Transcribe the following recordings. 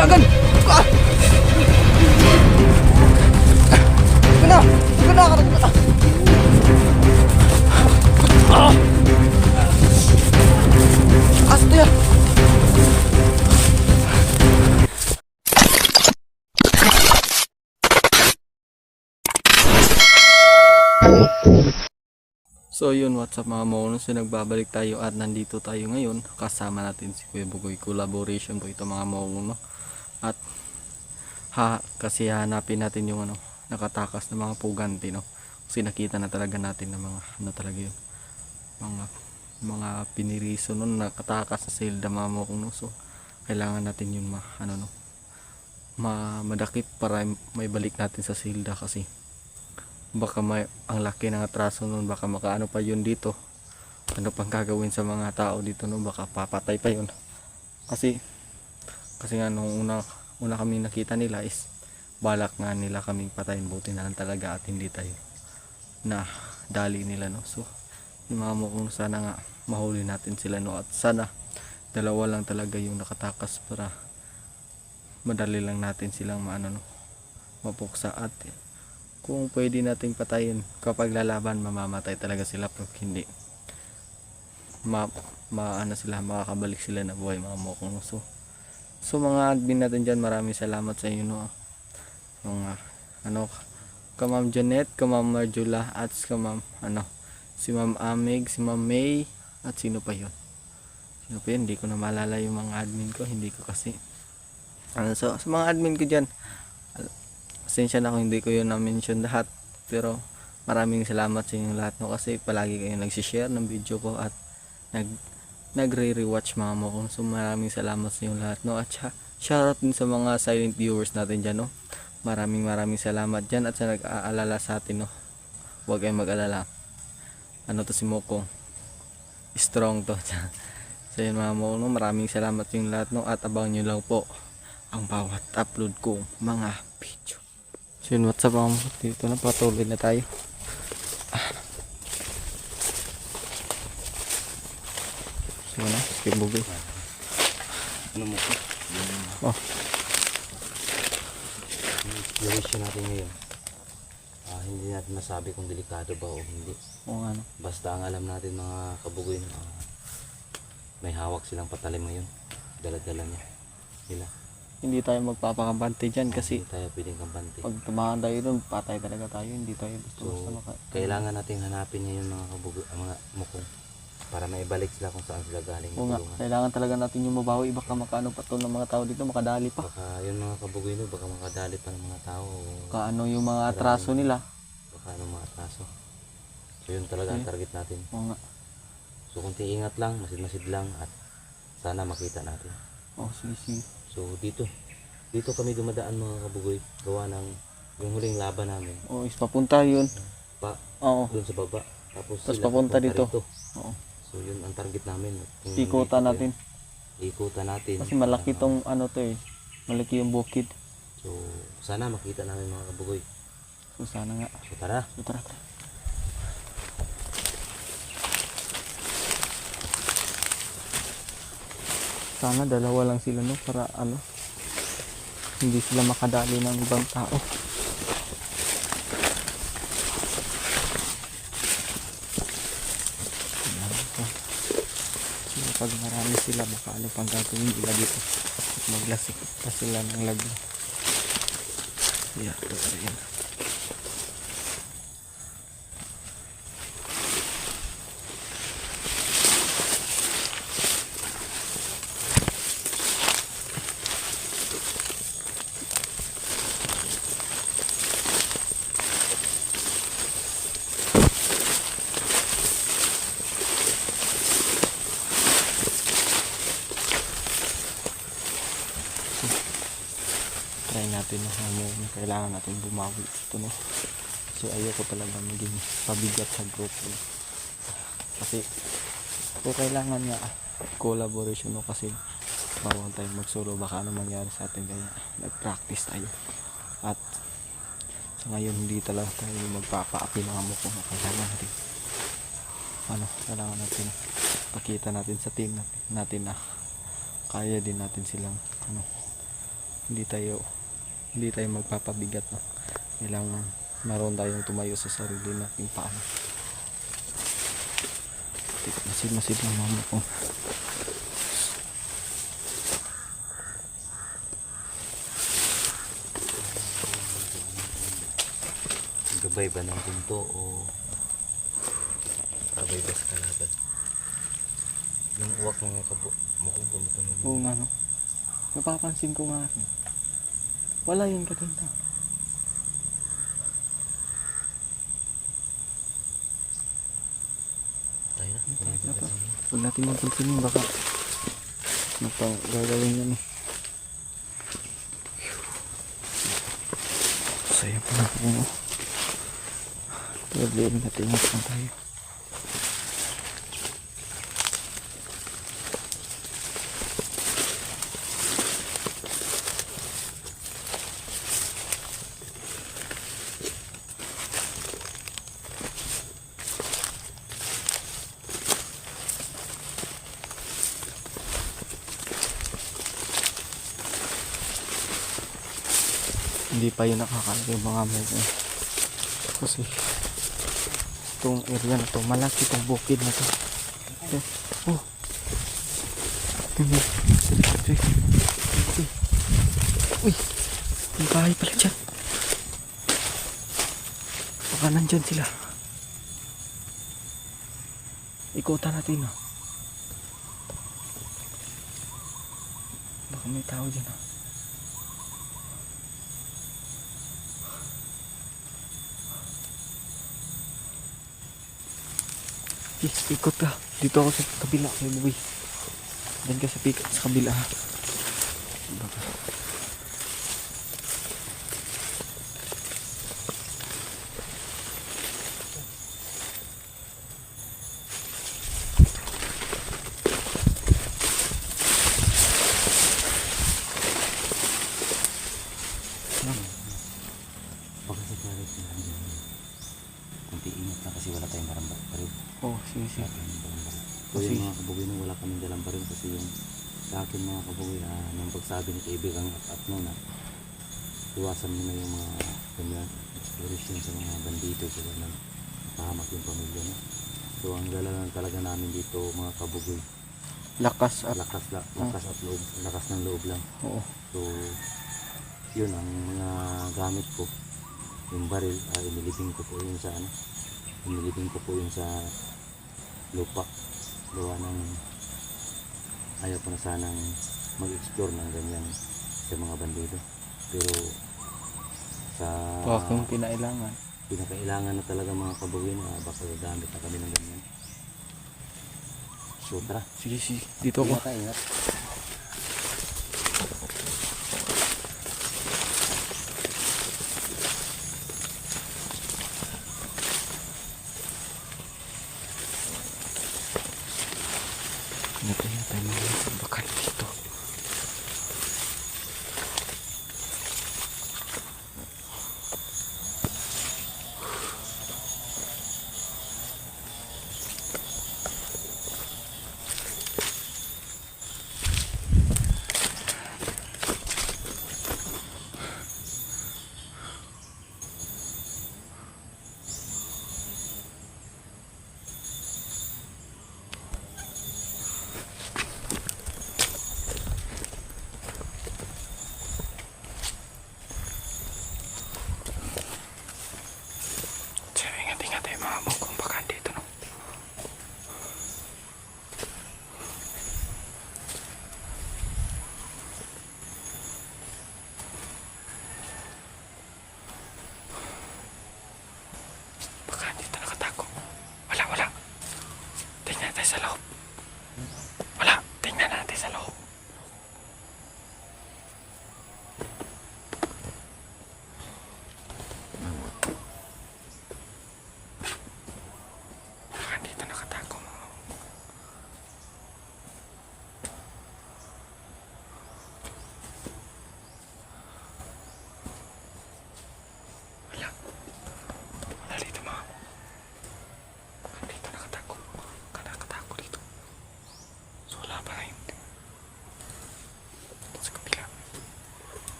agad! Ah! Gana! Gana! Gana! Ah! Asto yan! So yun, what's up mga monos, so nagbabalik tayo at nandito tayo ngayon. Kasama natin si Kuya Bugoy, collaboration po ito mga mono. At kasi hanapin natin yung nakatakas na mga puganti, no. Kasi nakita na talaga natin na mga talaga yun, mga piniriso nun nakatakas sa silda mga mono. So kailangan natin yun madakip para may balik natin sa silda, kasi baka ang laki ng atraso nun, baka makaano pa yun dito, ano pang gagawin sa mga tao dito, no, baka papatay pa yun. Kasi nga nung una kami nakita nila is balak nga nila kaming patayin, buti na lang talaga at hindi tayo na dali nila, no. So yung mga kung sana nga mahuli natin sila, no, at sana dalawa lang talaga yung nakatakas para madali lang natin silang mapuksa. At kung pwede nating patayin, kapag lalaban mamamatay talaga sila, pag hindi makakabalik sila na buhay mga mokong. So mga admin natin dyan, maraming salamat sa inyo, no. Yung ka Ma'am Janet, ka Ma'am Marjula, at ka Ma'am si Ma'am Amig, si Ma'am May, at sino pa yun, hindi ko na maalala yung mga admin ko, hindi ko kasi so sa mga admin ko dyan, pasensya na kung hindi ko yun na-mention lahat, pero maraming salamat sa inyo lahat, no, kasi palagi kayo nagsishare ng video ko at nagre-rewatch mga mo. So maraming salamat sa inyo lahat, no, at shoutout din sa mga silent viewers natin dyan, no. Maraming salamat dyan, at sa nag-aalala sa atin, no, huwag kayong mag-alala, to si Mokong strong to. So yun mga mo, no, maraming salamat sa inyo lahat, no, at abangan nyo lang po ang bawat upload kong mga video. So yun, what's up mga mo, dito na patuloy na tayo. So na, skip bugay. Ano mo? Oh, Yung issue natin ngayon, hindi natin masabi kung delikado ba o hindi. o Basta ang alam natin mga kabugoy, may hawak silang patalim ngayon. Dala-dala nila. hindi tayo magpapakabante dyan, kasi hindi tayo pwedeng kampante. pag tumahan tayo dun, patay talaga tayo. Hindi tayo So basta kailangan natin hanapin ngayon mga kabugoy, mga mukong, para maibalik sila kung saan sila galing. o nga, kailangan talaga natin yung mabawi. Baka makaano pa to ng mga tao dito, makadali pa. Baka yun mga kabugoy, no, baka makadali pa ng mga tao. Kaano yung mga atraso nila. Baka ano mga atraso. So yun talaga ang target natin. O nga. So kunti ingat lang, masid-masid lang, at sana makita natin. O sige. So dito kami dumadaan mga kabugoy, gawa ng yung huling laban namin. O is papunta yun. Oo. Doon sa baba. Tapos Tapos sila papunta dito. rito. Oo. So yun ang target namin. Ikutan natin. Ikutan natin. Kasi malaki tong to eh. Malaki yung bukid. So sana makita namin mga kabugoy. So sana nga. So tara. So tara. Sana dalawa lang sila, no, para hindi sila makadali ng ibang tao. So, pag marami sila, baka pang gagawin nila dito, at maglasik pa sila ng lagyo. Yeah, yan. Try natin kailangan natin bumawi ito, no. So ayoko talaga maging pabigat sa group, no. Kasi kailangan nga collaboration, no, kasi bawal tayo mag-solo, baka ano mangyari sa atin, kaya nag-practice tayo. At sa ngayon hindi talaga tayo magpapaapi mga mukha. Kailangan natin pakita natin sa team natin na kaya din natin silang hindi tayo magpapabigat, no? Kailangan naroon tayong tumayo sa sarili nating paa. Masid lang mama ko. Gabay ba ng punto o gabay ba sa kalaban? Yung uwak mga kabo, mukhang tumutunog. Oo nga, no? Napapansin ko nga rin. Wala yun kanina. Tayo na. Huwag natin magpansinin, baka gagawin yan eh. Saya pa na po, no? Problema natin, ingat lang tayo. Hindi pa yun nakakalaga yung mga mayroon eh. Kasi itong area na to, malaki itong bukid na to. Okay. Oh, uy, may bahay pala dyan. Baka nandyan sila. Ikutan natin, ah. Baka may tao dyan, ah. Ikot ka. Dito ako sa kabila kay Buboy. Diyan ka sa kabila, ha. Baka. Baka sa kalit na kunti ingat na kasi wala tayong marambat pa rin. Oh, sige. So yung mga kabugoy nung wala kaming dalang pa rin kasi yung sa akin mga kabugoy nung pagsabi ni kaibigang at no na iwasan mo na yung mga ganyan exploration sa mga bandito sila na nakahamak yung pamilya mo. So ang dalalan talaga namin dito mga kabugoy Lakas at lakas at loob, lakas ng loob lang. oo. So yun ang mga gamit ko, yung baril inilibing ko po yun sa lupa gawa ng ayaw ko na sanang mag-explore ng ganyan sa mga bandido, pero sa Kung pinailangan. pinakailangan na talaga mga kabugin baka gagamit na kami ng ganyan. So tara, Sige. Dito ako. ingat. Ingat tayo mga bakal dito.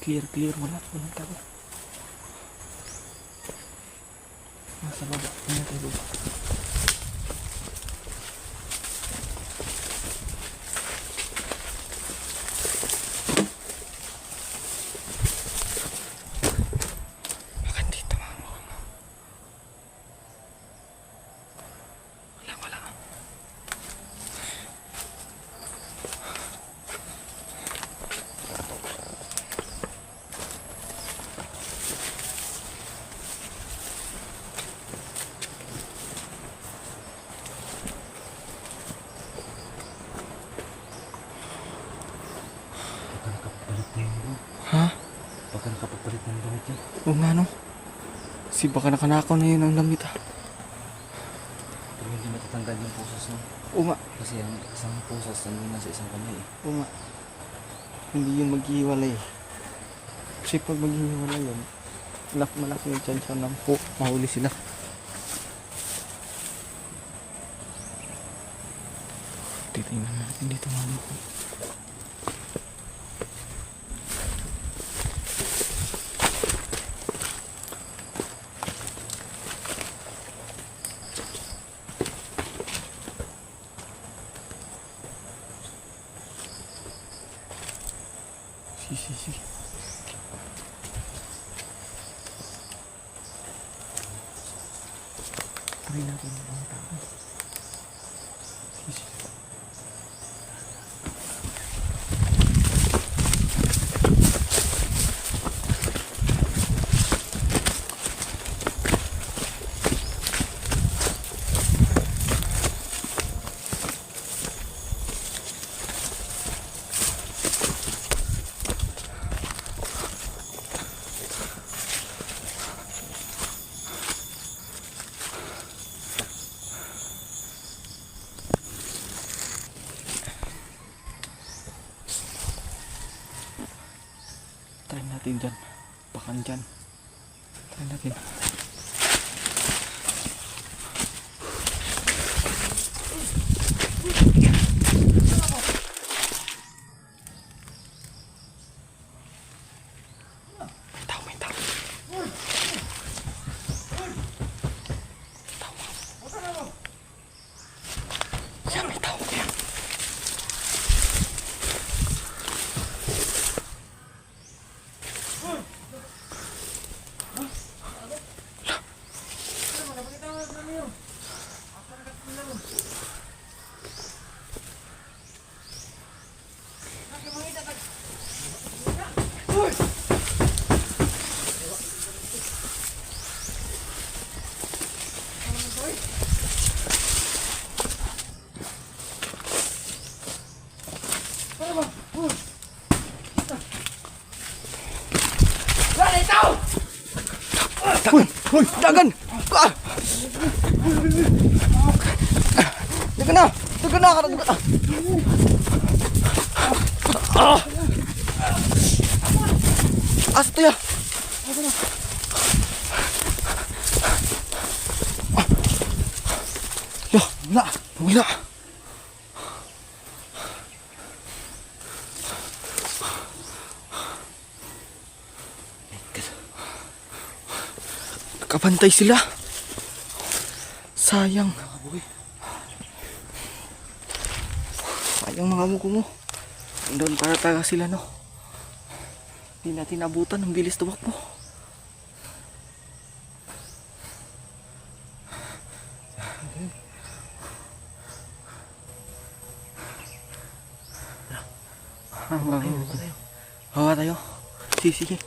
Clear, clear. Walang tao. Nasa baba. Tingnan tayo baba. Baka dito mga mukhang. Wala. Baka nakapapalit na yun bro. Ha? Baka nakapapalit na yung damit yan. Oo nga no. Kasi baka nakanakaw na yun ang damit ha. Pero hindi matatanggal yung pusas no. Oo nga. Kasi ang isang pusas nandun na sa isang kamay eh. Oo nga. Hindi yun maghihiwalay. Kasi pag maghihiwalay yun, malaki yung chance na mahuli sila. Titingnan natin dito mga mukhang. Sige. Try natin ang tao. Sige. Try natin dyan. Bakan dyan. Try natin. May tao. Yan, may tao. Yan. Hoy, dagan! Ah! Dagan na! Dagan na! Ah! Asa to ya? Yo, wala. Nakabantay sila. Sayang. Sayang mga muko mo. Doon para taga sila no. Hindi natin abutan. Ang bilis tumakbo. Hawa tayo. Sige.